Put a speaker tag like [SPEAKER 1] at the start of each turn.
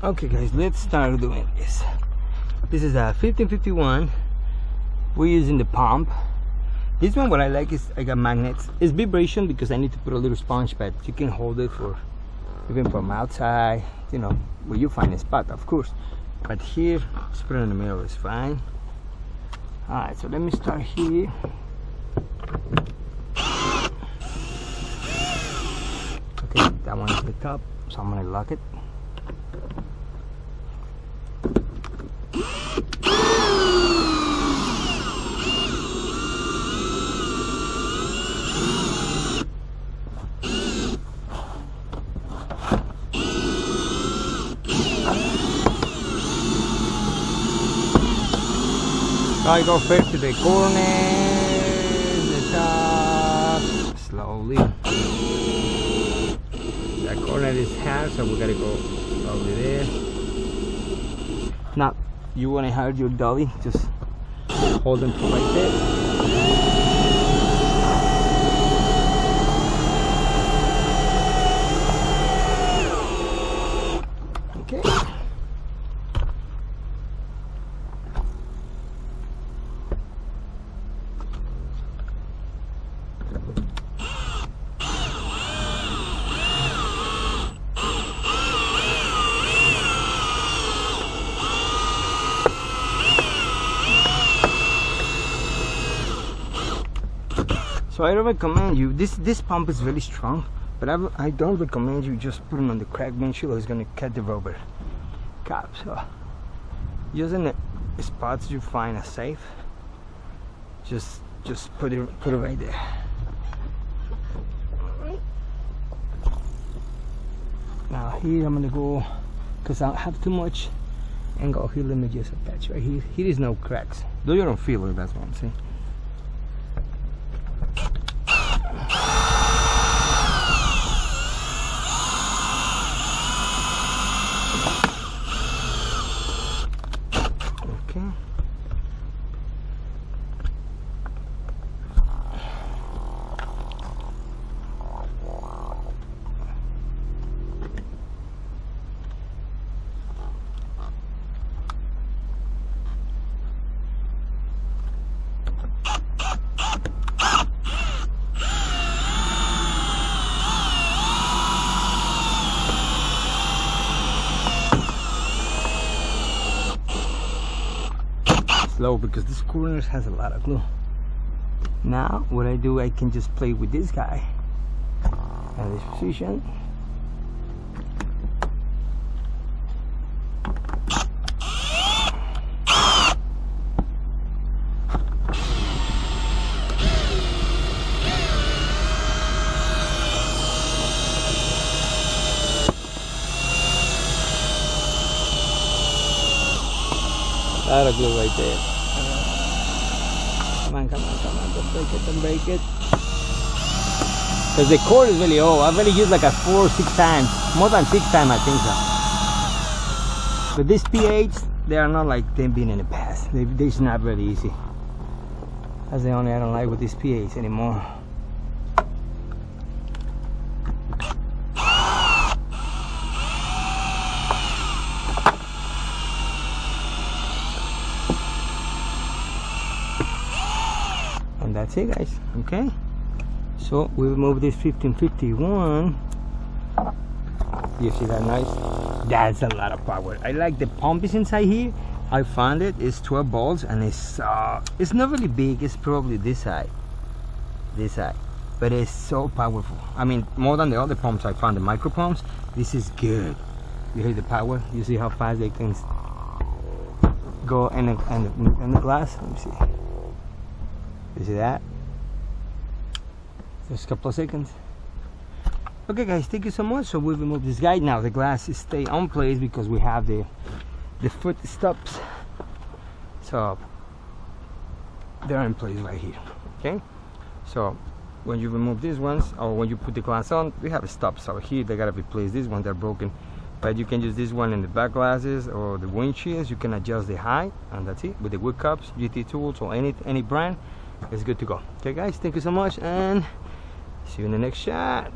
[SPEAKER 1] Okay guys, let's start doing this. This is a 1551. We're using the pump. This one, what I like is I got magnets. It's vibration because I need to put a little sponge, but you can hold it for even from outside, you know, where you find a spot, of course. But here, just put it in the middle is fine. Alright, so let me start here. Okay, that one is the top, so I'm gonna lock it. I go first to the corner, the top, slowly. That corner is half, so we gotta go slowly there. Now, you wanna hide your dolly, just hold them right there. So I don't recommend you, this pump is really strong, but I don't recommend you just put it on the cracked windshield, or it's going to cut the rubber cap. So using the spots you find are safe, just put it right there. Now here I'm going to go, because I don't have too much angle here, let me just attach right here. Here is no cracks, though you don't feel it, that's what I'm saying. Slow because this corner has a lot of glue. Now what I do, I can just play with this guy and this position. A lot of glue right there. Come on, don't break it. Because the cord is really old. I've already used like a 4 or 6 times. More than 6 times, I think so. But these P8s, they are not like them being in the past. They're not very easy. That's the only I don't like with these P8s anymore. And that's it, guys. Okay, so we remove this 1551. You see that nice? That's a lot of power. I like the pump is inside here. I found it. It's 12 volts and it's not really big. It's probably this side, but it's so powerful. I mean, more than the other pumps I found, the micro pumps. This is good. You hear the power? You see how fast they can go in the glass? Let me see. You see that? Just a couple of seconds. Okay guys, thank you so much. So we remove this guy. Now the glass is stay on place because we have the foot stops. So they're in place right here. Okay, so when you remove these ones, or when you put the glass on, we have a stop. So here they gotta replace these ones, they're broken. But you can use this one in the back glasses or the windshields. You can adjust the height, and that's it. With the wood cups, GT tools, or any brand, it's good to go. Okay guys, thank you so much, and see you in the next shot.